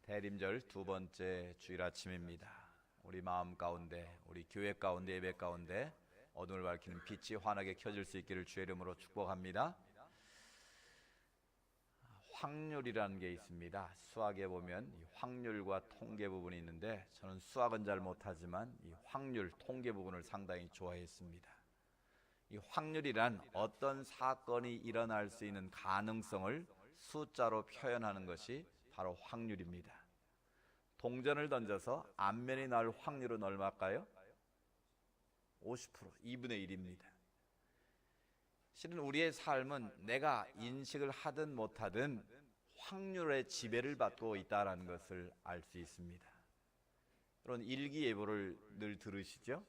대림절 두 번째 주일 아침입니다. 우리 마음 가운데, 우리 교회 가운데, 예배 가운데 어둠을 밝히는 빛이 환하게 켜질 수 있기를 주의 이름으로 축복합니다. 확률이라는 게 있습니다. 수학에 보면 이 확률과 통계 부분이 있는데 저는 수학은 잘 못하지만 이 확률, 통계 부분을 상당히 좋아했습니다. 이 확률이란 어떤 사건이 일어날 수 있는 가능성을 숫자로 표현하는 것이 바로 확률입니다. 동전을 던져서 앞면이 나올 확률은 얼마일까요? 50%, 2분의 1입니다. 실은 우리의 삶은 내가 인식을 하든 못하든 확률의 지배를 받고 있다는 것을 알 수 있습니다. 여러분, 일기예보를 늘 들으시죠?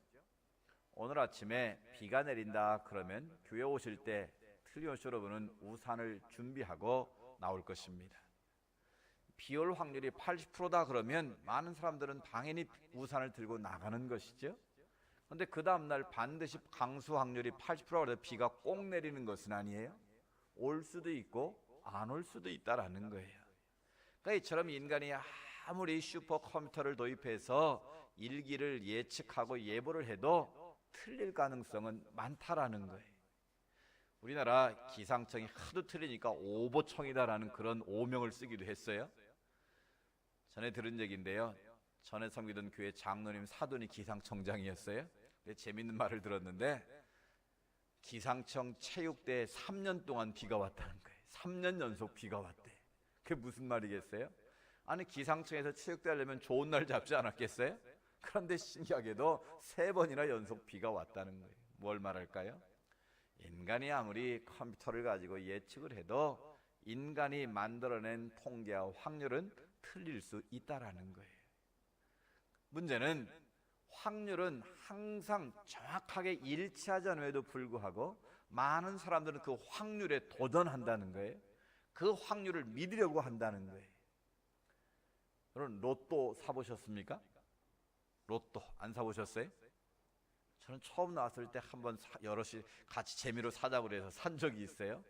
오늘 아침에 비가 내린다 그러면 교회 오실 때 틀림없이 여러분은 우산을 준비하고 나올 것입니다. 비 올 확률이 80%다 그러면 많은 사람들은 당연히 우산을 들고 나가는 것이죠. 그런데 그 다음날 반드시 강수 확률이 80%라 비가 꼭 내리는 것은 아니에요. 올 수도 있고 안 올 수도 있다라는 거예요. 그러니까 이처럼 인간이 아무리 슈퍼컴퓨터를 도입해서 일기를 예측하고 예보를 해도 틀릴 가능성은 많다라는 거예요. 우리나라 기상청이 하도 틀리니까 오보청이다라는 그런 오명을 쓰기도 했어요. 전에 들은 얘기인데요. 전에 섬기던 교회 장로님 사돈이 기상청장이었어요. 근데 재밌는 말을 들었는데 기상청 체육대에 3년 동안 비가 왔다는 거예요. 3년 연속 비가 왔대. 그게 무슨 말이겠어요? 아니, 기상청에서 체육대 하려면 좋은 날 잡지 않았겠어요? 그런데 신기하게도 3번이나 연속 비가 왔다는 거예요. 뭘 말할까요? 인간이 아무리 컴퓨터를 가지고 예측을 해도 인간이 만들어낸 통계와 확률은 틀릴 수 있다라는 거예요. 문제는 확률은 항상 정확하게 일치하지 않음에도 불구하고 많은 사람들은 그 확률에 도전한다는 거예요. 그 확률을 믿으려고 한다는 거예요. 여러분, 로또 사보셨습니까? 로또 안 사보셨어요? 저는 처음 나왔을 때 한번 여럿이 같이 재미로 사자고 그래서 산 적이 있어요.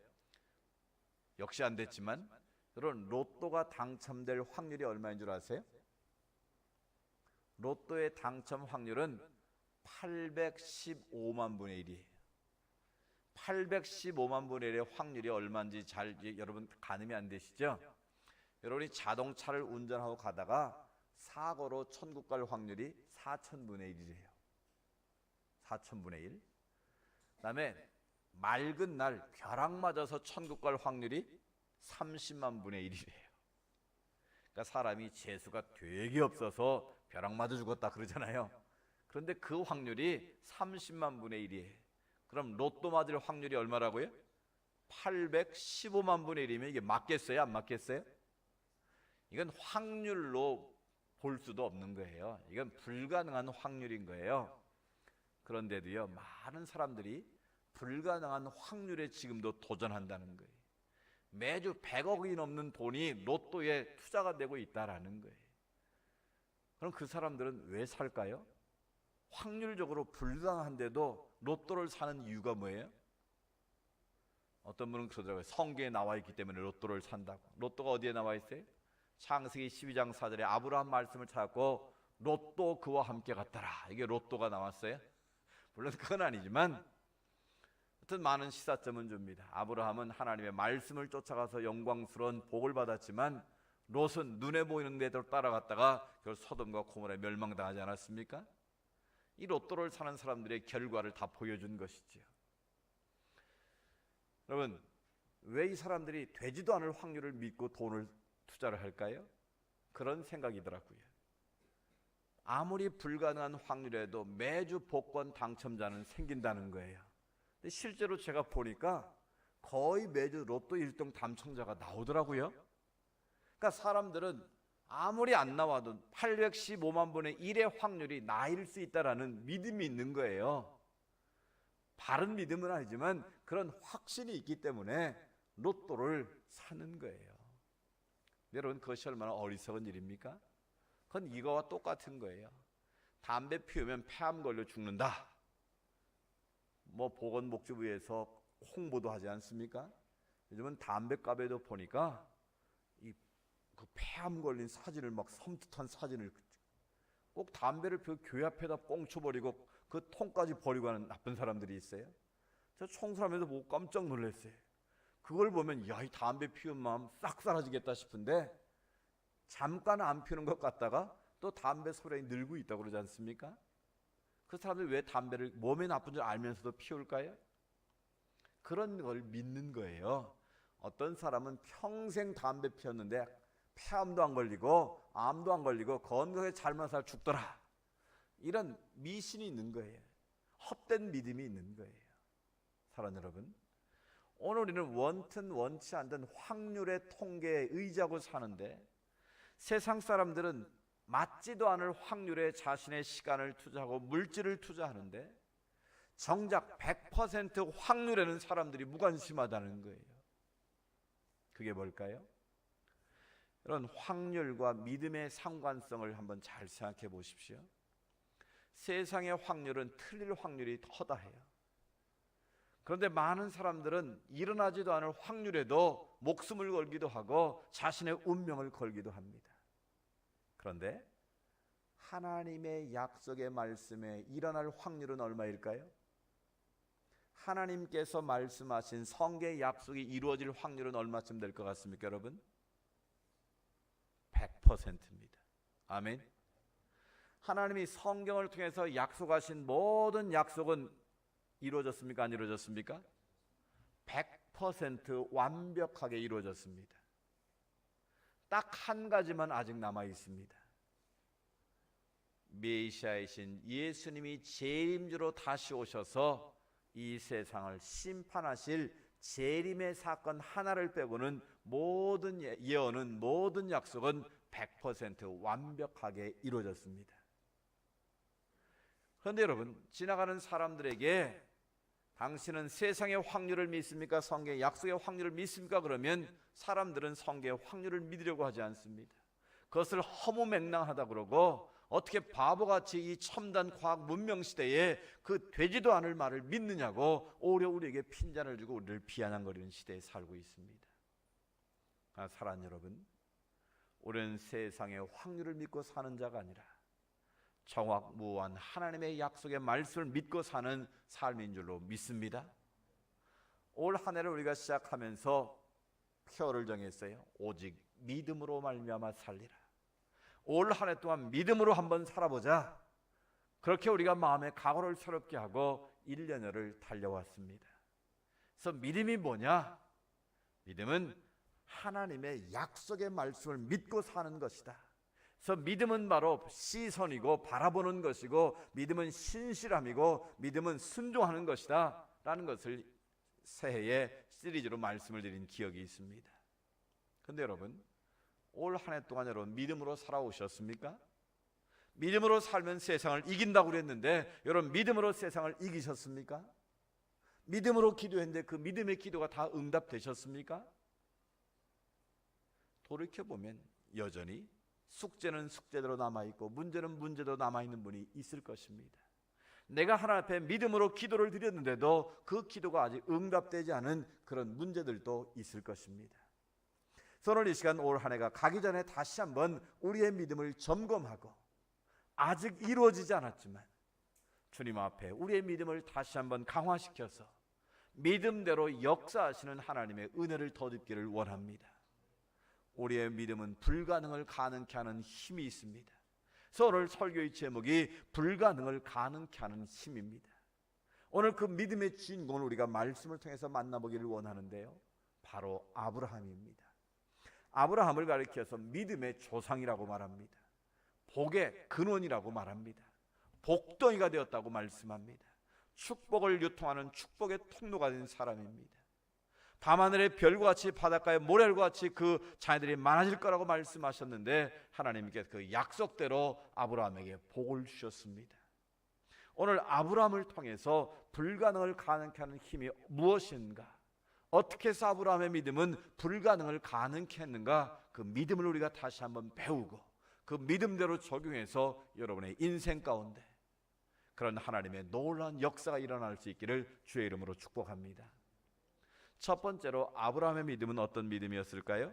역시 안 됐지만, 여러분, 로또가 당첨될 확률이 얼마인 줄 아세요? 로또의 당첨 확률은 815만 분의 1이에요. 815만 분의 1의 확률이 얼마인지 잘 여러분 가늠이 안 되시죠? 여러분이 자동차를 운전하고 가다가 사고로 천국 갈 확률이 4천분의 1이래요. 4천분의 1. 그 다음에 맑은 날 벼락 맞아서 천국 갈 확률이 30만 분의 1이래요. 그러니까 사람이 재수가 되게 없어서 벼락 맞아 죽었다 그러잖아요. 그런데 그 확률이 30만 분의 1이에요. 그럼 로또 맞을 확률이 얼마라고요? 815만 분의 1이면 이게 맞겠어요? 안 맞겠어요? 이건 확률로 볼 수도 없는 거예요. 이건 불가능한 확률인 거예요. 그런데도요, 많은 사람들이 불가능한 확률에 지금도 도전한다는 거예요. 매주 100억이 넘는 돈이 로또에 투자가 되고 있다라는 거예요. 그럼 그 사람들은 왜 살까요? 확률적으로 불가능한데도 로또를 사는 이유가 뭐예요? 어떤 분은 그러더라고요. 성경에 나와 있기 때문에 로또를 산다고. 로또가 어디에 나와 있어요? 창세기 12장 4절에 아브라함 말씀을 찾고 로또 그와 함께 갔더라. 이게 로또가 나왔어요. 물론 그건 아니지만 하여튼 많은 시사점은 줍니다. 아브라함은 하나님의 말씀을 쫓아가서 영광스러운 복을 받았지만 롯은 눈에 보이는 데로 따라갔다가 결국 소돔과 고모라에 멸망당하지 않았습니까? 이 로또를 사는 사람들의 결과를 다 보여준 것이지요. 여러분, 왜 이 사람들이 되지도 않을 확률을 믿고 돈을 투자를 할까요? 그런 생각이더라고요. 아무리 불가능한 확률에도 매주 복권 당첨자는 생긴다는 거예요. 근데 실제로 제가 보니까 거의 매주 로또 1등 당첨자가 나오더라고요. 그러니까 사람들은 아무리 안 나와도 815만 분의 1의 확률이 나일 수 있다라는 믿음이 있는 거예요. 바른 믿음은 아니지만 그런 확신이 있기 때문에 로또를 사는 거예요. 여러분, 그것이 얼마나 어리석은 일입니까? 그건 이거와 똑같은 거예요. 담배 피우면 폐암 걸려 죽는다. 보건복지부에서 홍보도 하지 않습니까? 요즘은 담배값에도 보니까 그 폐암 걸린 사진을 막 섬뜩한 사진을 꼭 담배를 피우고 교회 앞에다 꽁쳐버리고 그 통까지 버리고 하는 나쁜 사람들이 있어요. 저 청소하면서 보고 깜짝 놀랐어요. 그걸 보면 야, 이 담배 피운 마음 싹 사라지겠다 싶은데 잠깐 안 피우는 것 같다가 또 담배 소량이 늘고 있다고 그러지 않습니까? 그 사람들이 왜 담배를 몸에 나쁜 줄 알면서도 피울까요? 그런 걸 믿는 거예요. 어떤 사람은 평생 담배 피웠는데 폐암도 안 걸리고 암도 안 걸리고 건강하게 잘만 살 죽더라. 이런 미신이 있는 거예요. 헛된 믿음이 있는 거예요. 사랑하는 여러분, 오늘 우리는 원튼 원치 않든 확률의 통계에 의지하고 사는데 세상 사람들은 맞지도 않을 확률에 자신의 시간을 투자하고 물질을 투자하는데 정작 100% 확률에는 사람들이 무관심하다는 거예요. 그게 뭘까요? 이런 확률과 믿음의 상관성을 한번 잘 생각해 보십시오. 세상의 확률은 틀릴 확률이 커다해요. 그런데 많은 사람들은 일어나지도 않을 확률에도 목숨을 걸기도 하고 자신의 운명을 걸기도 합니다. 그런데 하나님의 약속의 말씀에 일어날 확률은 얼마일까요? 하나님께서 말씀하신 성경의 약속이 이루어질 확률은 얼마쯤 될 것 같습니까, 여러분? 100%입니다. 아멘. 하나님이 성경을 통해서 약속하신 모든 약속은 이루어졌습니까? 안 이루어졌습니까? 100% 완벽하게 이루어졌습니다. 딱 한 가지만 아직 남아 있습니다. 메시아이신 예수님이 재림주로 다시 오셔서 이 세상을 심판하실 재림의 사건 하나를 빼고는 모든 예언은, 모든 약속은 100% 완벽하게 이루어졌습니다. 그런데 여러분, 지나가는 사람들에게 당신은 세상의 확률을 믿습니까? 성경의 약속의 확률을 믿습니까? 그러면 사람들은 성경의 확률을 믿으려고 하지 않습니다. 그것을 허무맹랑하다 그러고 어떻게 바보같이 이 첨단 과학 문명 시대에 그 되지도 않을 말을 믿느냐고 오히려 우리에게 핀잔을 주고 우리를 비아냥거리는 시대에 살고 있습니다. 사랑하는 여러분, 우리는 세상의 확률을 믿고 사는 자가 아니라 정확무한 하나님의 약속의 말씀을 믿고 사는 삶인 줄로 믿습니다. 올 한 해를 우리가 시작하면서 표를 정했어요. 오직 믿음으로 말미암아 살리라. 올 한 해 동안 믿음으로 한번 살아보자. 그렇게 우리가 마음의 각오를 새롭게 하고 1년여를 달려왔습니다. 그래서 믿음이 뭐냐? 믿음은 하나님의 약속의 말씀을 믿고 사는 것이다. 그래서 믿음은 바로 시선이고 바라보는 것이고, 믿음은 신실함이고, 믿음은 순종하는 것이다 라는 것을 새해에 시리즈로 말씀을 드린 기억이 있습니다. 그런데 여러분, 올 한 해 동안 여러분 믿음으로 살아오셨습니까? 믿음으로 살면 세상을 이긴다고 그랬는데 여러분 믿음으로 세상을 이기셨습니까? 믿음으로 기도했는데 그 믿음의 기도가 다 응답되셨습니까? 돌이켜보면 여전히 숙제는 숙제대로 남아있고 문제는 문제대로 남아있는 분이 있을 것입니다. 내가 하나님 앞에 믿음으로 기도를 드렸는데도 그 기도가 아직 응답되지 않은 그런 문제들도 있을 것입니다. 오늘 이 시간 올 한 해가 가기 전에 다시 한번 우리의 믿음을 점검하고 아직 이루어지지 않았지만 주님 앞에 우리의 믿음을 다시 한번 강화시켜서 믿음대로 역사하시는 하나님의 은혜를 덧입기를 원합니다. 우리의 믿음은 불가능을 가능케 하는 힘이 있습니다. 그래서 오늘 설교의 제목이 불가능을 가능케 하는 힘입니다. 오늘 그 믿음의 주인공을 우리가 말씀을 통해서 만나보기를 원하는데요, 바로 아브라함입니다. 아브라함을 가리켜서 믿음의 조상이라고 말합니다. 복의 근원이라고 말합니다. 복덩이가 되었다고 말씀합니다. 축복을 유통하는 축복의 통로가 된 사람입니다. 밤하늘의 별과 같이 바닷가의 모래알과 같이 그 자녀들이 많아질 거라고 말씀하셨는데 하나님께서 그 약속대로 아브라함에게 복을 주셨습니다. 오늘 아브라함을 통해서 불가능을 가능케 하는 힘이 무엇인가, 어떻게 해서 아브라함의 믿음은 불가능을 가능케 했는가, 그 믿음을 우리가 다시 한번 배우고 그 믿음대로 적용해서 여러분의 인생 가운데 그런 하나님의 놀라운 역사가 일어날 수 있기를 주의 이름으로 축복합니다. 첫 번째로 아브라함의 믿음은 어떤 믿음이었을까요?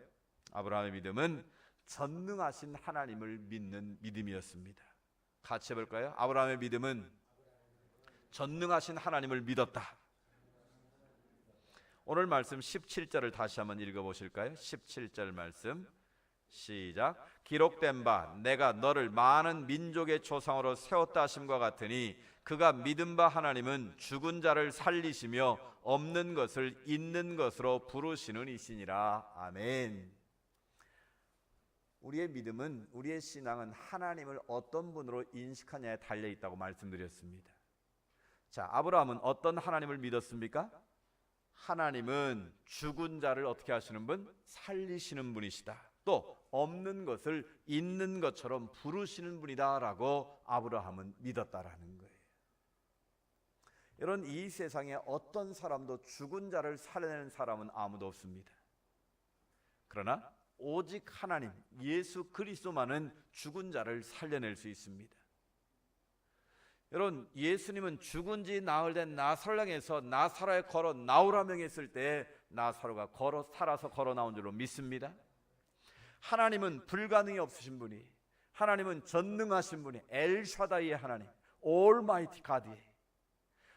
아브라함의 믿음은 전능하신 하나님을 믿는 믿음이었습니다. 같이 해볼까요? 아브라함의 믿음은 전능하신 하나님을 믿었다. 오늘 말씀 17절을 다시 한번 읽어보실까요? 17절 말씀 시작. 기록된 바 내가 너를 많은 민족의 조상으로 세웠다 하심과 같으니 그가 믿은 바 하나님은 죽은 자를 살리시며 없는 것을 있는 것으로 부르시는 이시니라. 아멘. 우리의 믿음은, 우리의 신앙은 하나님을 어떤 분으로 인식하냐에 달려있다고 말씀드렸습니다. 자, 아브라함은 어떤 하나님을 믿었습니까? 하나님은 죽은 자를 어떻게 하시는 분? 살리시는 분이시다. 또 없는 것을 있는 것처럼 부르시는 분이다 라고 아브라함은 믿었다라는 거예요. 여러분, 이 세상에 어떤 사람도 죽은 자를 살려내는 사람은 아무도 없습니다. 그러나 오직 하나님 예수 그리스도만은 죽은 자를 살려낼 수 있습니다. 여러분, 예수님은 죽은 지 나흘 된 나사로에서 나사로에 걸어 나오라 명했을 때 나사로가 살아서 걸어 나온 줄로 믿습니다. 하나님은 불가능이 없으신 분이, 하나님은 전능하신 분이, 엘샤다이의 하나님, 올마이티 가드에,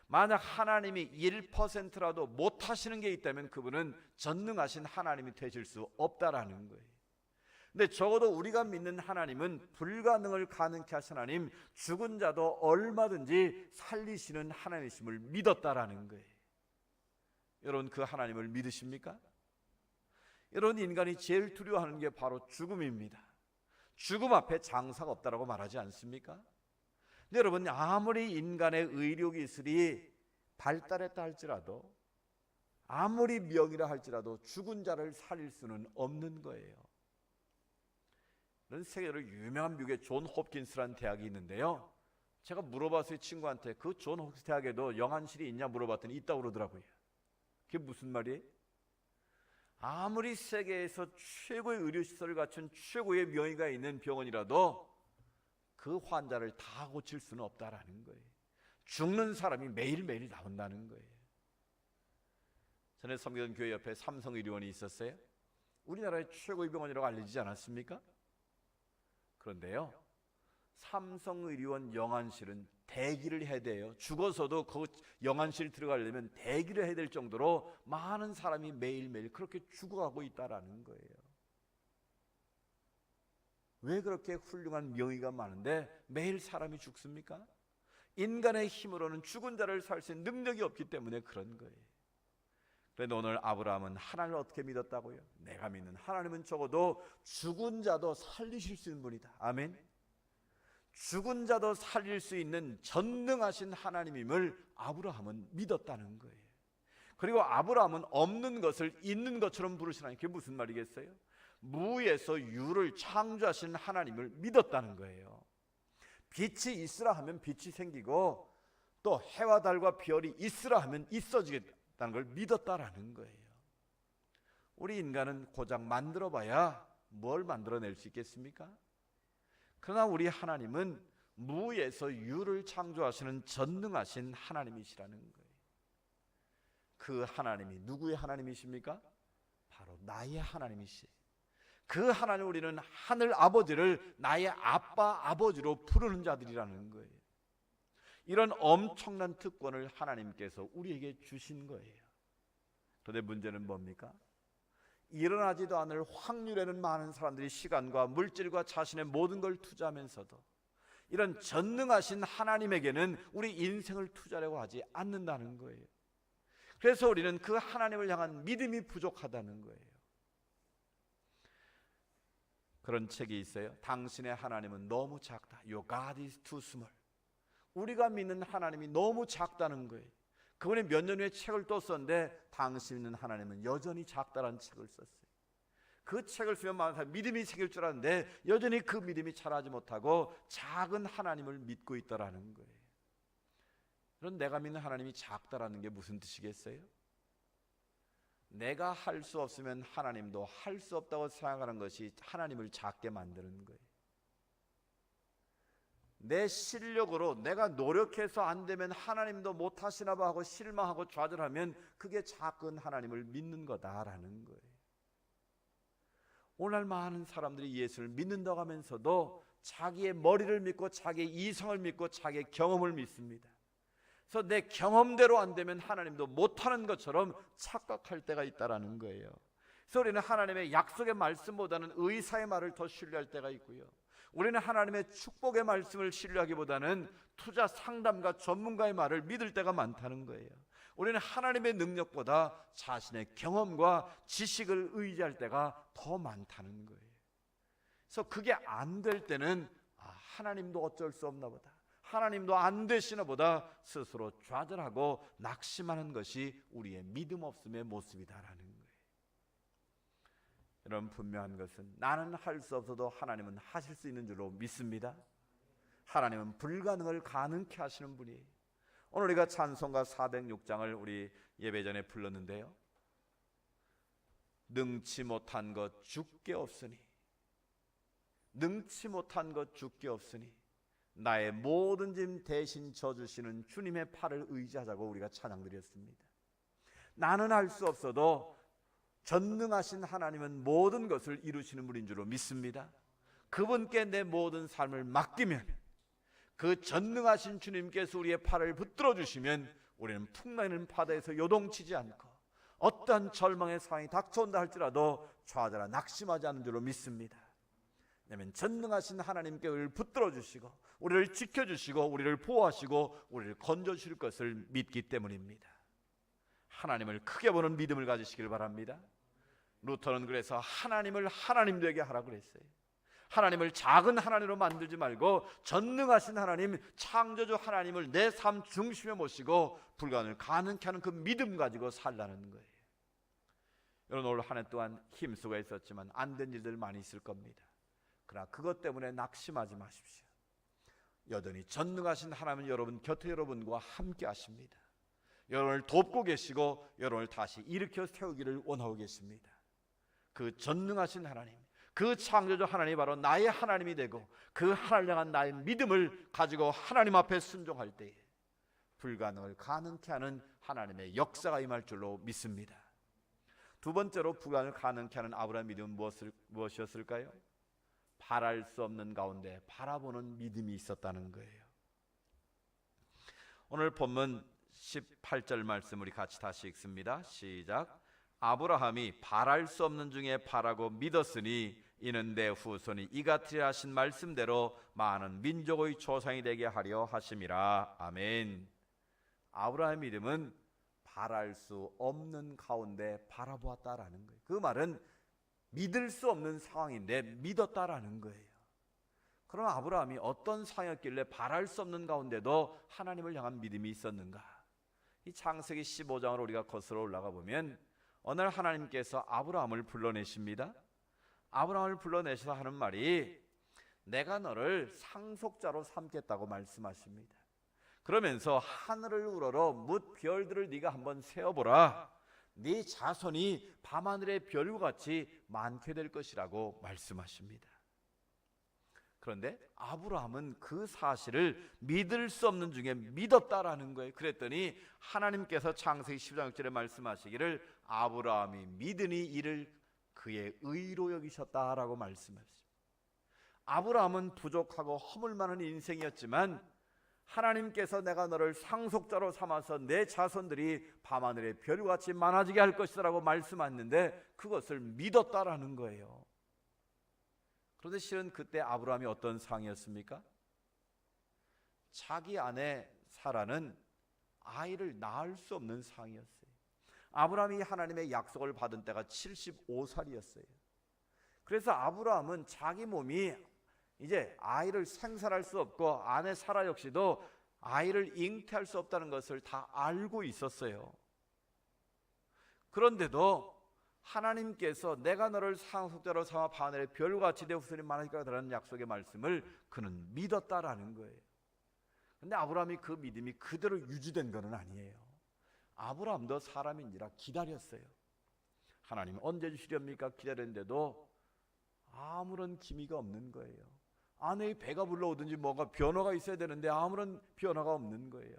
만약 하나님이 1%라도 못하시는 게 있다면 그분은 전능하신 하나님이 되실 수 없다라는 거예요. 근데 적어도 우리가 믿는 하나님은 불가능을 가능케 하신 하나님, 죽은 자도 얼마든지 살리시는 하나님이심을 믿었다라는 거예요. 여러분, 그 하나님을 믿으십니까? 여러분, 인간이 제일 두려워하는 게 바로 죽음입니다. 죽음 앞에 장사가 없다라고 말하지 않습니까? 근데 여러분, 아무리 인간의 의료기술이 발달했다 할지라도, 아무리 명의라 할지라도 죽은 자를 살릴 수는 없는 거예요. 세계적으로 유명한 미국의 존 홉킨스라는 대학이 있는데요, 제가 물어봤어요. 친구한테 그 존 홉킨스 대학에도 영안실이 있냐 물어봤더니 있다고 그러더라고요. 그게 무슨 말이에요? 아무리 세계에서 최고의 의료시설을 갖춘 최고의 명의가 있는 병원이라도 그 환자를 다 고칠 수는 없다라는 거예요. 죽는 사람이 매일매일 나온다는 거예요. 전에 섬기던 교회 옆에 삼성의료원이 있었어요. 우리나라의 최고의 병원이라고 알려지지 않았습니까? 그런데요, 삼성의료원 영안실은 대기를 해야 돼요. 죽어서도 그 영안실 들어가려면 대기를 해야 될 정도로 많은 사람이 매일매일 그렇게 죽어가고 있다라는 거예요. 왜 그렇게 훌륭한 명의가 많은데 매일 사람이 죽습니까? 인간의 힘으로는 죽은 자를 살 수 있는 능력이 없기 때문에 그런 거예요. 그런데 오늘 아브라함은 하나님을 어떻게 믿었다고요? 내가 믿는 하나님은 적어도 죽은 자도 살리실 수 있는 분이다. 아멘. 죽은 자도 살릴 수 있는 전능하신 하나님임을 아브라함은 믿었다는 거예요. 그리고 아브라함은 없는 것을 있는 것처럼 부르시나니, 그게 무슨 말이겠어요? 무에서 유를 창조하신 하나님을 믿었다는 거예요. 빛이 있으라 하면 빛이 생기고, 또 해와 달과 별이 있으라 하면 있어지겠다는 걸 믿었다라는 거예요. 우리 인간은 고작 만들어봐야 뭘 만들어낼 수 있겠습니까? 그러나 우리 하나님은 무에서 유를 창조하시는 전능하신 하나님이시라는 거예요. 그 하나님이 누구의 하나님이십니까? 바로 나의 하나님이시에요. 그 하나님, 우리는 하늘 아버지를 나의 아빠, 아버지로 부르는 자들이라는 거예요. 이런 엄청난 특권을 하나님께서 우리에게 주신 거예요. 그런데 문제는 뭡니까? 일어나지도 않을 확률에는 많은 사람들이 시간과 물질과 자신의 모든 걸 투자하면서도 이런 전능하신 하나님에게는 우리 인생을 투자하려고 하지 않는다는 거예요. 그래서 우리는 그 하나님을 향한 믿음이 부족하다는 거예요. 그런 책이 있어요. 당신의 하나님은 너무 작다. Your God is too small. 우리가 믿는 하나님이 너무 작다는 거예요. 그분이 몇 년 후에 책을 또 썼는데 당신 믿는 하나님은 여전히 작다라는 책을 썼어요. 그 책을 쓰면 많은 사람이 믿음이 생길 줄 알았는데 여전히 그 믿음이 자라지 못하고 작은 하나님을 믿고 있다라는 거예요. 그런 내가 믿는 하나님이 작다라는 게 무슨 뜻이겠어요? 내가 할 수 없으면 하나님도 할 수 없다고 생각하는 것이 하나님을 작게 만드는 거예요. 내 실력으로 내가 노력해서 안 되면 하나님도 못하시나 봐 하고 실망하고 좌절하면 그게 작은 하나님을 믿는 거다라는 거예요. 오늘날 많은 사람들이 예수를 믿는다고 하면서도 자기의 머리를 믿고 자기의 이성을 믿고 자기의 경험을 믿습니다. 그래서 내 경험대로 안 되면 하나님도 못하는 것처럼 착각할 때가 있다라는 거예요. 그래서 우리는 하나님의 약속의 말씀보다는 의사의 말을 더 신뢰할 때가 있고요, 우리는 하나님의 축복의 말씀을 신뢰하기보다는 투자 상담가 전문가의 말을 믿을 때가 많다는 거예요. 우리는 하나님의 능력보다 자신의 경험과 지식을 의지할 때가 더 많다는 거예요. 그래서 그게 안 될 때는 하나님도 어쩔 수 없나 보다, 하나님도 안 되시나 보다 스스로 좌절하고 낙심하는 것이 우리의 믿음 없음의 모습이다라는 거예요. 여러분, 분명한 것은 나는 할 수 없어도 하나님은 하실 수 있는 줄로 믿습니다. 하나님은 불가능을 가능케 하시는 분이에요. 오늘 우리가 찬송가 406장을 우리 예배 전에 불렀는데요, 능치 못한 것 주께 없으니, 능치 못한 것 주께 없으니 나의 모든 짐 대신 져주시는 주님의 팔을 의지하자고 우리가 찬양드렸습니다. 나는 할 수 없어도 전능하신 하나님은 모든 것을 이루시는 분인 줄로 믿습니다. 그분께 내 모든 삶을 맡기면, 그 전능하신 주님께서 우리의 팔을 붙들어 주시면 우리는 풍랑이는 바다에서 요동치지 않고 어떠한 절망의 상황이 닥쳐온다 할지라도 좌절하 낙심하지 않는 줄로 믿습니다. 왜냐하면 전능하신 하나님께 우리를 붙들어 주시고 우리를 지켜주시고 우리를 보호하시고 우리를 건져주실 것을 믿기 때문입니다. 하나님을 크게 보는 믿음을 가지시길 바랍니다. 루터는 그래서 하나님을 하나님 되게 하라고 그랬어요. 하나님을 작은 하나님으로 만들지 말고 전능하신 하나님, 창조주 하나님을 내 삶 중심에 모시고 불가능을 가능케 하는 그 믿음 가지고 살라는 거예요. 여러분, 올 한 해 동안 힘쓰고 있었지만 안 된 일들 많이 있을 겁니다. 그러나 그것 때문에 낙심하지 마십시오. 여전히 전능하신 하나님은 여러분 곁에 여러분과 함께 하십니다. 여러분을 돕고 계시고 여러분을 다시 일으켜 세우기를 원하고 계십니다. 그 전능하신 하나님, 그 창조주 하나님이 바로 나의 하나님이 되고 그 하나님을 향한 나의 믿음을 가지고 하나님 앞에 순종할 때에 불가능을 가능케 하는 하나님의 역사가 임할 줄로 믿습니다. 두 번째로 불가능을 가능케 하는 아브라함의 믿음은 무엇이었을까요? 바랄 수 없는 가운데 바라보는 믿음이 있었다는 거예요. 오늘 본문 18절 말씀 우리 같이 다시 읽습니다. 시작. 아브라함이 바랄 수 없는 중에 바라고 믿었으니 이는 내 후손이 이같으리라 하신 말씀대로 많은 민족의 조상이 되게 하려 하심이라. 아멘. 아브라함의 믿음은 바랄 수 없는 가운데 바라보았다라는 거예요. 그 말은 믿을 수 없는 상황인데 믿었다라는 거예요. 그럼 아브라함이 어떤 상황이었길래 바랄 수 없는 가운데도 하나님을 향한 믿음이 있었는가? 이 창세기 15장으로 우리가 거슬러 올라가 보면 어느 날 하나님께서 아브라함을 불러내십니다. 아브라함을 불러내셔서 하는 말이 내가 너를 상속자로 삼겠다고 말씀하십니다. 그러면서 하늘을 우러러 뭇 별들을 네가 한번 세어보라. 네 자손이 밤하늘의 별과 같이 많게 될 것이라고 말씀하십니다. 그런데 아브라함은 그 사실을 믿을 수 없는 중에 믿었다라는 거예요. 그랬더니 하나님께서 창세기 10장 6절에 말씀하시기를 아브라함이 믿으니 이를 그의 의로 여기셨다라고 말씀하십니다. 아브라함은 부족하고 허물 많은 인생이었지만 하나님께서 내가 너를 상속자로 삼아서 내 자손들이 밤하늘의 별같이 많아지게 할 것이라고 말씀하셨는데 그것을 믿었다라는 거예요. 그런데 실은 그때 아브라함이 어떤 상황이었습니까? 자기 아내 사라는 아이를 낳을 수 없는 상황이었어요. 아브라함이 하나님의 약속을 받은 때가 75살이었어요. 그래서 아브라함은 자기 몸이 이제 아이를 생산할 수 없고 아내 사라 역시도 아이를 잉태할 수 없다는 것을 다 알고 있었어요. 그런데도 하나님께서 내가 너를 상속자로 삼아 밤하늘의 별같이 내 후손이 많아질 거라는 약속의 말씀을 그는 믿었다라는 거예요. 그런데 아브라함이 그 믿음이 그대로 유지된 것은 아니에요. 아브라함도 사람인지라 기다렸어요. 하나님 언제 주시렵니까? 기다렸는데도 아무런 기미가 없는 거예요. 아내의 배가 불러오든지 뭔가 변화가 있어야 되는데 아무런 변화가 없는 거예요.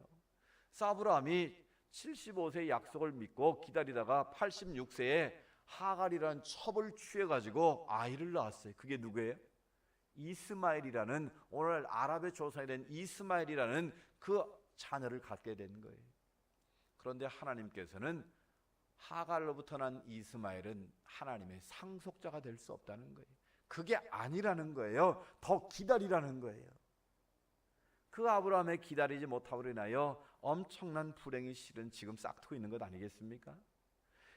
그래서 아브라함이 75세의 약속을 믿고 기다리다가 86세에 하갈이라는 첩을 취해가지고 아이를 낳았어요. 그게 누구예요? 이스마엘이라는, 오늘 아랍의 조상이 된 이스마엘이라는 그 자녀를 갖게 된 거예요. 그런데 하나님께서는 하갈로부터 난 이스마엘은 하나님의 상속자가 될 수 없다는 거예요. 그게 아니라는 거예요. 더 기다리라는 거예요. 그 아브라함의 기다리지 못함으로 인하여 엄청난 불행이 실은 지금 싹트고 있는 것 아니겠습니까?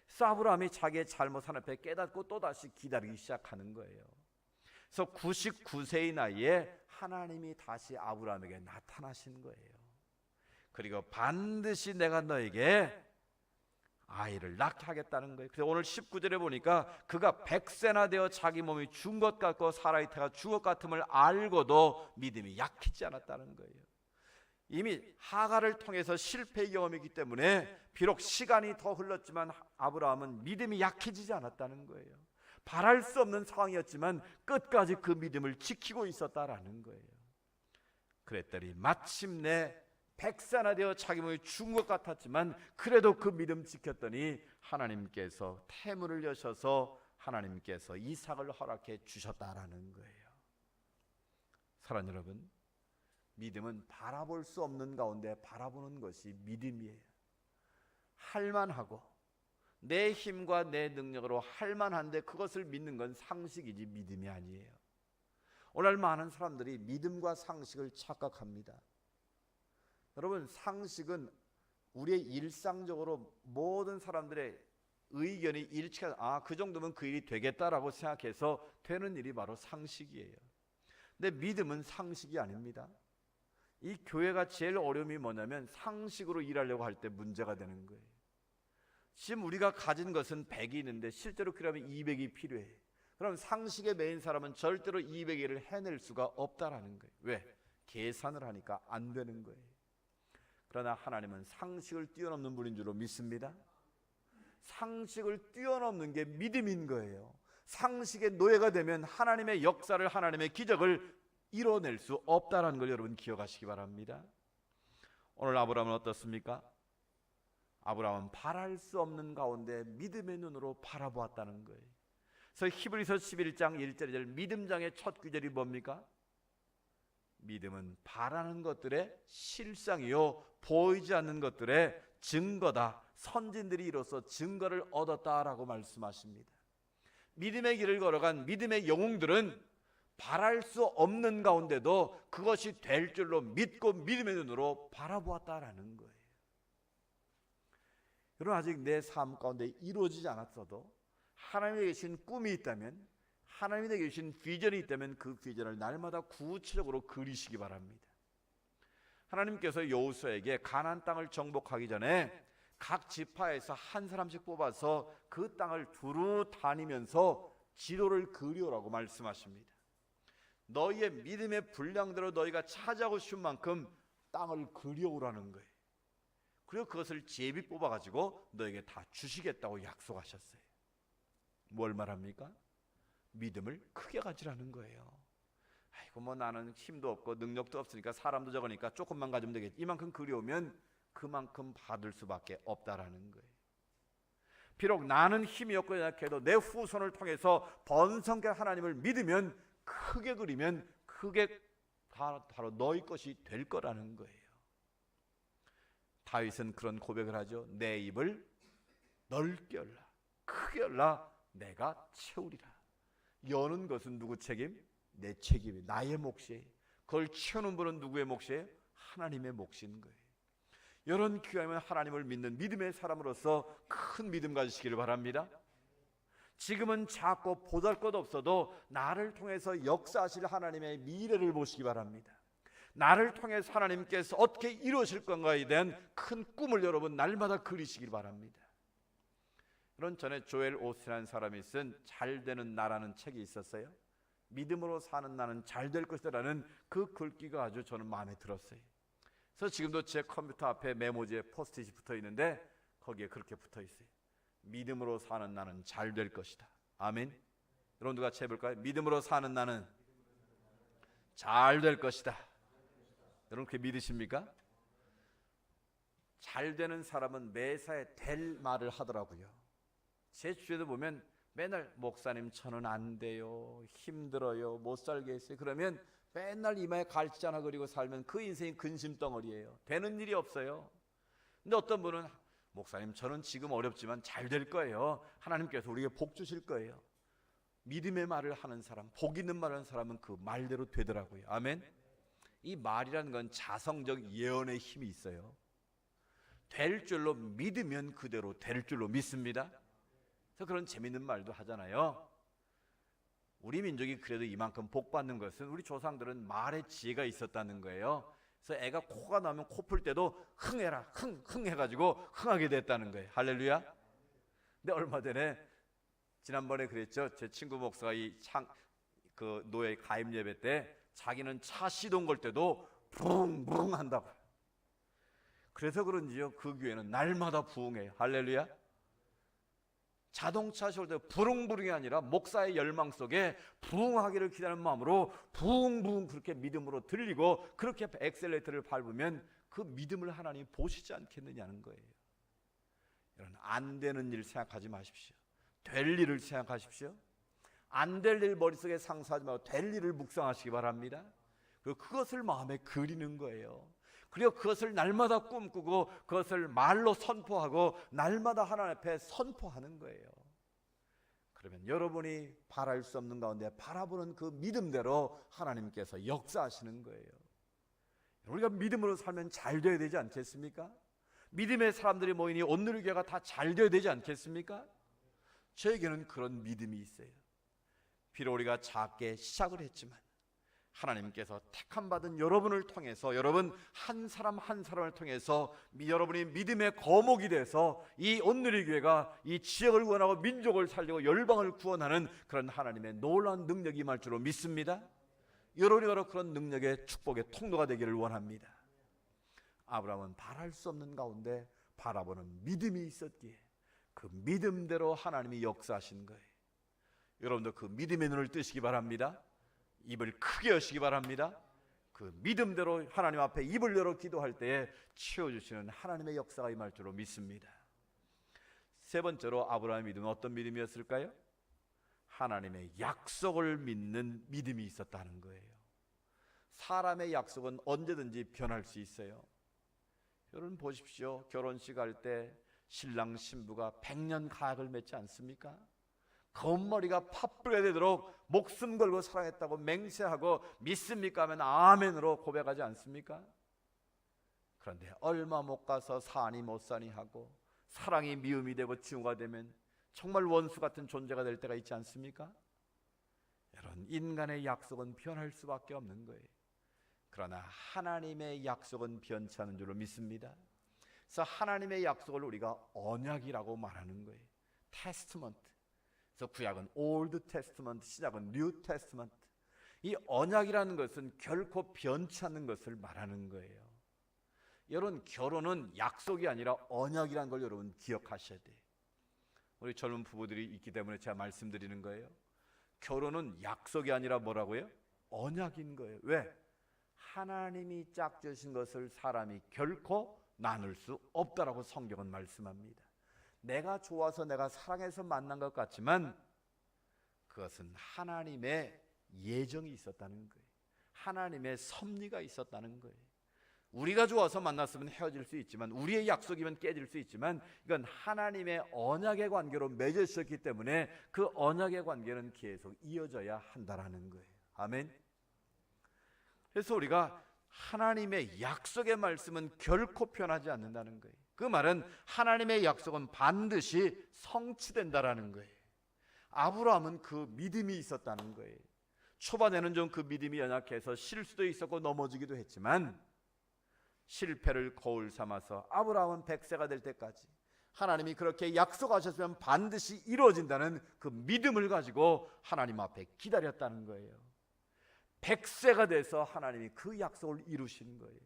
그래서 아브라함이 자기의 잘못한 앞에 깨닫고 또다시 기다리기 시작하는 거예요. 그래서 99세의 나이에 하나님이 다시 아브라함에게 나타나신 거예요. 그리고 반드시 내가 너에게 아이를 낳게 하겠다는 거예요. 그래서 오늘 19절에 보니까 그가 100세나 되어 자기 몸이 죽은 것 같고 사라이트가 죽은 것 같음을 알고도 믿음이 약해지지 않았다는 거예요. 이미 하갈을 통해서 실패의 경험이기 때문에 비록 시간이 더 흘렀지만 아브라함은 믿음이 약해지지 않았다는 거예요. 바랄 수 없는 상황이었지만 끝까지 그 믿음을 지키고 있었다라는 거예요. 그랬더니 마침내 100세나 되어 자기 몸이 죽은 것 같았지만 그래도 그 믿음 지켰더니 하나님께서 태문을 여셔서 하나님께서 이삭을 허락해 주셨다라는 거예요. 사랑하는 여러분, 믿음은 바라볼 수 없는 가운데 바라보는 것이 믿음이에요. 할만하고 내 힘과 내 능력으로 할만한데 그것을 믿는 건 상식이지 믿음이 아니에요. 오늘 많은 사람들이 믿음과 상식을 착각합니다. 여러분, 상식은 우리의 일상적으로 모든 사람들의 의견이 일치가, 그 정도면 그 일이 되겠다라고 생각해서 되는 일이 바로 상식이에요. 근데 믿음은 상식이 아닙니다. 이 교회가 제일 어려움이 뭐냐면 상식으로 일하려고 할 때 문제가 되는 거예요. 지금 우리가 가진 것은 100이 있는데 실제로 그러면 200이 필요해. 그럼 상식에 매인 사람은 절대로 200일을 해낼 수가 없다라는 거예요. 왜? 계산을 하니까 안 되는 거예요. 그러나 하나님은 상식을 뛰어넘는 분인 줄로 믿습니다. 상식을 뛰어넘는 게 믿음인 거예요. 상식의 노예가 되면 하나님의 역사를, 하나님의 기적을 이뤄낼 수 없다는 걸 여러분 기억하시기 바랍니다. 오늘 아브라함은 어떻습니까? 아브라함은 바랄 수 없는 가운데 믿음의 눈으로 바라보았다는 거예요. 그래서 히브리서 11장 1절 2절 믿음장의 첫 구절이 뭡니까? 믿음은 바라는 것들의 실상이요 보이지 않는 것들의 증거다. 선진들이 이로써 증거를 얻었다라고 말씀하십니다. 믿음의 길을 걸어간 믿음의 영웅들은 바랄 수 없는 가운데도 그것이 될 줄로 믿고 믿음의 눈으로 바라보았다라는 거예요. 여러분, 아직 내 삶 가운데 이루어지지 않았어도 하나님에 계신 꿈이 있다면, 하나님에 계신 비전이 있다면 그 비전을 날마다 구체적으로 그리시기 바랍니다. 하나님께서 여호수아에게 가나안 땅을 정복하기 전에 각 지파에서 한 사람씩 뽑아서 그 땅을 두루 다니면서 지도를 그리오라고 말씀하십니다. 너희의 믿음의 분량대로 너희가 차지하고 싶은 만큼 땅을 그리오라는 거예요. 그리고 그것을 제비 뽑아가지고 너에게 다 주시겠다고 약속하셨어요. 뭘 말합니까? 믿음을 크게 가지라는 거예요. 아이고 뭐 나는 힘도 없고 능력도 없으니까 사람도 적으니까 조금만 가지면 되겠지. 이만큼 그리우면 그만큼 받을 수밖에 없다라는 거예요. 비록 나는 힘이 없고 약해도 내 후손을 통해서 번성케 하나님을 믿으면, 크게 그리면 그게 바로 너희 것이 될 거라는 거예요. 다윗은 그런 고백을 하죠. 내 입을 넓게 열라, 크게 열라, 내가 채우리라. 여는 것은 누구 책임? 내 책임이, 나의 몫이에요. 그걸 채우는 분은 누구의 몫이에요? 하나님의 몫인 거예요. 이런 기회면 하나님을 믿는 믿음의 사람으로서 큰 믿음 가지시기를 바랍니다. 지금은 작고 보잘것 없어도 나를 통해서 역사하실 하나님의 미래를 보시기 바랍니다. 나를 통해서 하나님께서 어떻게 이루어질 건가에 대한 큰 꿈을 여러분 날마다 그리시길 바랍니다. 그런 전에 조엘 오스라는 사람이 쓴 잘되는 나라는 책이 있었어요. 믿음으로 사는 나는 잘 될 것이라는 그 글귀가 아주 저는 마음에 들었어요. 그래서 지금도 제 컴퓨터 앞에 메모지에 포스트잇이 붙어 있는데 거기에 그렇게 붙어 있어요. 믿음으로 사는 나는 잘 될 것이다. 아멘. 여러분 누가 해볼까요? 믿음으로 사는 나는 잘 될 것이다. 여러분 그렇게 믿으십니까? 잘 되는 사람은 매사에 될 말을 하더라고요. 제 주위에도 보면 맨날 목사님 저는 안 돼요, 힘들어요, 못 살겠어요. 그러면 맨날 이마에 갈치 하나 그리고 살면 그 인생이 근심덩어리예요. 되는 일이 없어요. 근데 어떤 분은 목사님 저는 지금 어렵지만 잘 될 거예요, 하나님께서 우리에게 복 주실 거예요. 믿음의 말을 하는 사람, 복 있는 말을 하는 사람은 그 말대로 되더라고요. 아멘. 이 말이라는 건 자성적 예언의 힘이 있어요. 될 줄로 믿으면 그대로 될 줄로 믿습니다. 그래서 그런 재밌는 말도 하잖아요. 우리 민족이 그래도 이만큼 복 받는 것은 우리 조상들은 말의 지혜가 있었다는 거예요. 그래서 애가 코가 나면 코 풀 때도 흥해라, 흥 해가지고 흥하게 됐다는 거예요. 할렐루야. 근데 얼마 전에 지난번에 그랬죠. 제 친구 목사가 그 노예 가입 예배 때 자기는 차 시동 걸 때도 부릉부릉 한다고. 그래서 그런지요, 그 교회는 날마다 부흥해요. 할렐루야. 자동차 세울 때 부릉부릉이 아니라 목사의 열망 속에 부흥하기를 기다리는 마음으로 부흥부흥 그렇게 믿음으로 들리고 그렇게 엑셀레이터를 밟으면 그 믿음을 하나님이 보시지 않겠느냐는 거예요. 여러분, 안 되는 일 생각하지 마십시오. 될 일을 생각하십시오. 안 될 일 머릿속에 상상하지 말고 될 일을 묵상하시기 바랍니다. 그리고 그것을 마음에 그리는 거예요. 그리고 그것을 날마다 꿈꾸고 그것을 말로 선포하고 날마다 하나님 앞에 선포하는 거예요. 그러면 여러분이 바랄 수 없는 가운데 바라보는 그 믿음대로 하나님께서 역사하시는 거예요. 우리가 믿음으로 살면 잘 돼야 되지 않겠습니까? 믿음의 사람들이 모이니 온누리교회가 다 잘 돼야 되지 않겠습니까? 저에게는 그런 믿음이 있어요. 비록 우리가 작게 시작을 했지만 하나님께서 택함 받은 여러분을 통해서, 여러분 한 사람 한 사람을 통해서 여러분이 믿음의 거목이 돼서 이 온누리교회가 이 지역을 구원하고 민족을 살리고 열방을 구원하는 그런 하나님의 놀라운 능력이 임할 줄로 믿습니다. 여러분이 바로 그런 능력의 축복의 통로가 되기를 원합니다. 아브라함은 바랄 수 없는 가운데 바라보는 믿음이 있었기에 그 믿음대로 하나님이 역사하신 거예요. 여러분도 그 믿음의 눈을 뜨시기 바랍니다. 입을 크게 여시기 바랍니다. 그 믿음대로 하나님 앞에 입을 열어 기도할 때에 채워주시는 하나님의 역사가 임할 줄로 믿습니다. 세 번째로 아브라함의 믿음은 어떤 믿음이었을까요? 하나님의 약속을 믿는 믿음이 있었다는 거예요. 사람의 약속은 언제든지 변할 수 있어요. 여러분 보십시오. 결혼식 할 때 신랑 신부가 100년 가약을 맺지 않습니까? 검머리가 팥불에 되도록 목숨 걸고 사랑했다고 맹세하고 믿습니까 하면 아멘으로 고백하지 않습니까? 그런데 얼마 못 가서 사니 못 사니 하고 사랑이 미움이 되고 증오가 되면 정말 원수 같은 존재가 될 때가 있지 않습니까? 여러분, 인간의 약속은 변할 수밖에 없는 거예요. 그러나 하나님의 약속은 변치 않은 줄로 믿습니다. 그래서 하나님의 약속을 우리가 언약이라고 말하는 거예요. 테스트먼트. 그래서 구약은 올드 테스트먼트, 신약은 뉴 테스트먼트. 이 언약이라는 것은 결코 변치 않는 것을 말하는 거예요. 여러분, 결혼은 약속이 아니라 언약이라는 걸 여러분 기억하셔야 돼요. 우리 젊은 부부들이 있기 때문에 제가 말씀드리는 거예요. 결혼은 약속이 아니라 뭐라고요? 언약인 거예요. 왜? 하나님이 짝지으신 것을 사람이 결코 나눌 수 없다라고 성경은 말씀합니다. 내가 좋아서 내가 사랑해서 만난 것 같지만 그것은 하나님의 예정이 있었다는 거예요. 하나님의 섭리가 있었다는 거예요. 우리가 좋아서 만났으면 헤어질 수 있지만, 우리의 약속이면 깨질 수 있지만, 이건 하나님의 언약의 관계로 맺어졌기 때문에 그 언약의 관계는 계속 이어져야 한다라는 거예요. 아멘. 그래서 우리가 하나님의 약속의 말씀은 결코 변하지 않는다는 거예요. 그 말은 하나님의 약속은 반드시 성취된다라는 거예요. 아브라함은 그 믿음이 있었다는 거예요. 초반에는 좀 그 믿음이 연약해서 실수도 있었고 넘어지기도 했지만 실패를 거울 삼아서 아브라함은 100세가 될 때까지 하나님이 그렇게 약속하셨으면 반드시 이루어진다는 그 믿음을 가지고 하나님 앞에 기다렸다는 거예요. 100세가 돼서 하나님이 그 약속을 이루신 거예요.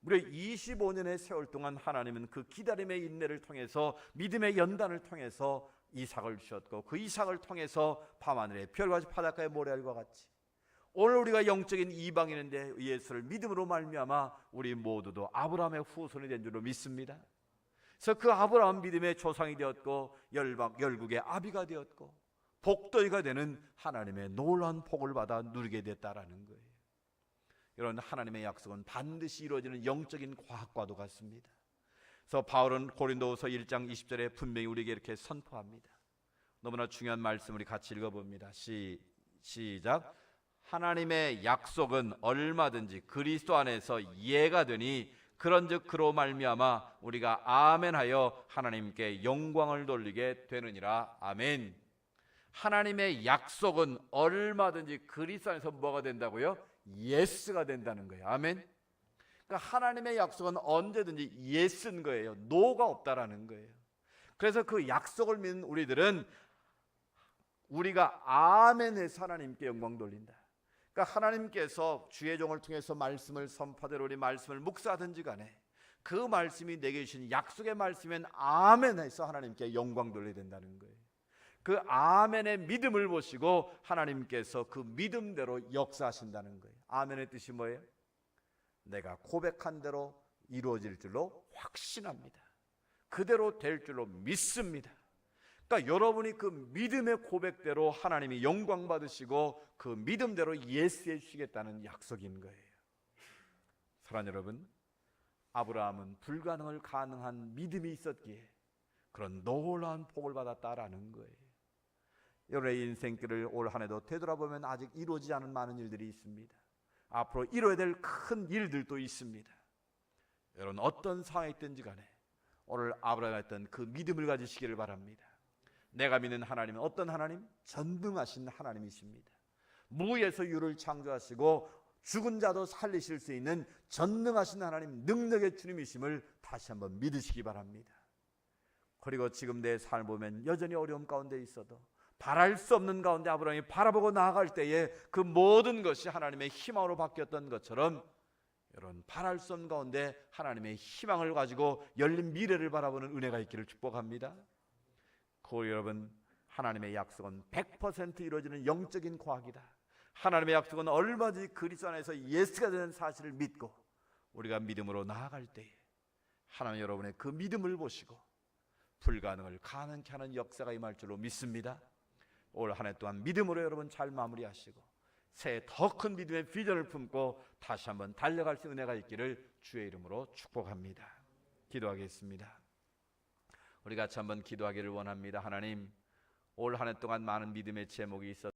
무려 25년의 세월 동안 하나님은 그 기다림의 인내를 통해서, 믿음의 연단을 통해서 이삭을 주셨고, 그 이삭을 통해서 밤하늘의 별같이 바닷가의 모래알과 같이 오늘 우리가 영적인 이방인인데 예수를 믿음으로 말미암아 우리 모두도 아브라함의 후손이 된 줄로 믿습니다. 그래서 그 아브라함 믿음의 조상이 되었고 열국의 아비가 되었고 복더기가 되는 하나님의 놀라운 복을 받아 누리게 됐다라는 거예요. 이런 하나님의 약속은 반드시 이루어지는 영적인 과학과도 같습니다. 그래서 바울은 고린도후서 1장 20절에 분명히 우리에게 이렇게 선포합니다. 너무나 중요한 말씀 우리 같이 읽어봅니다. 시작. 하나님의 약속은 얼마든지 그리스도 안에서 예가 되니 그런즉 그로 말미암아 우리가 아멘하여 하나님께 영광을 돌리게 되느니라. 아멘. 하나님의 약속은 얼마든지 그리스도 안에서 뭐가 된다고요? 예스가 된다는 거예요. 아멘. 그러니까 하나님의 약속은 언제든지 예스인 거예요. 노가 없다라는 거예요. 그래서 그 약속을 믿는 우리들은 우리가 아멘해서 하나님께 영광 돌린다. 그러니까 하나님께서 주의 종을 통해서 말씀을 선포하되로 우리 말씀을 묵사하든지 간에 그 말씀이 내게 주신 약속의 말씀이면 아멘해서 하나님께 영광 돌려야 된다는 거예요. 그 아멘의 믿음을 보시고 하나님께서 그 믿음대로 역사하신다는 거예요. 아멘의 뜻이 뭐예요? 내가 고백한 대로 이루어질 줄로 확신합니다. 그대로 될 줄로 믿습니다. 그러니까 여러분이 그 믿음의 고백대로 하나님이 영광 받으시고 그 믿음대로 예스해 주시겠다는 약속인 거예요. 사랑하는 여러분, 아브라함은 불가능을 가능한 믿음이 있었기에 그런 놀라운 복을 받았다라는 거예요. 여러분의 인생길을 올 한 해도 되돌아보면 아직 이루어지지 않은 많은 일들이 있습니다. 앞으로 이루어야 될 큰 일들도 있습니다. 여러분 어떤 상황이 있든지 간에 오늘 아브라함이 했던 그 믿음을 가지시기를 바랍니다. 내가 믿는 하나님은 어떤 하나님? 전능하신 하나님이십니다. 무에서 유를 창조하시고 죽은 자도 살리실 수 있는 전능하신 하나님, 능력의 주님이심을 다시 한번 믿으시기 바랍니다. 그리고 지금 내 삶을 보면 여전히 어려움 가운데 있어도 바랄 수 없는 가운데 아브라함이 바라보고 나아갈 때에 그 모든 것이 하나님의 희망으로 바뀌었던 것처럼 여러분 바랄 수 없는 가운데 하나님의 희망을 가지고 열린 미래를 바라보는 은혜가 있기를 축복합니다. 그 여러분, 하나님의 약속은 100% 이루어지는 영적인 과학이다. 하나님의 약속은 얼마든지 그리스도 안에서 예스가 되는 사실을 믿고 우리가 믿음으로 나아갈 때에 하나님 여러분의 그 믿음을 보시고 불가능을 가능케 하는 역사가 임할 줄로 믿습니다. 올 한 해 동안 믿음으로 여러분 잘 마무리하시고 새해 더 큰 믿음의 비전을 품고 다시 한번 달려갈 수 있는 은혜가 있기를 주의 이름으로 축복합니다. 기도하겠습니다. 우리 같이 한번 기도하기를 원합니다. 하나님, 올 한 해 동안 많은 믿음의 제목이 있었습니다.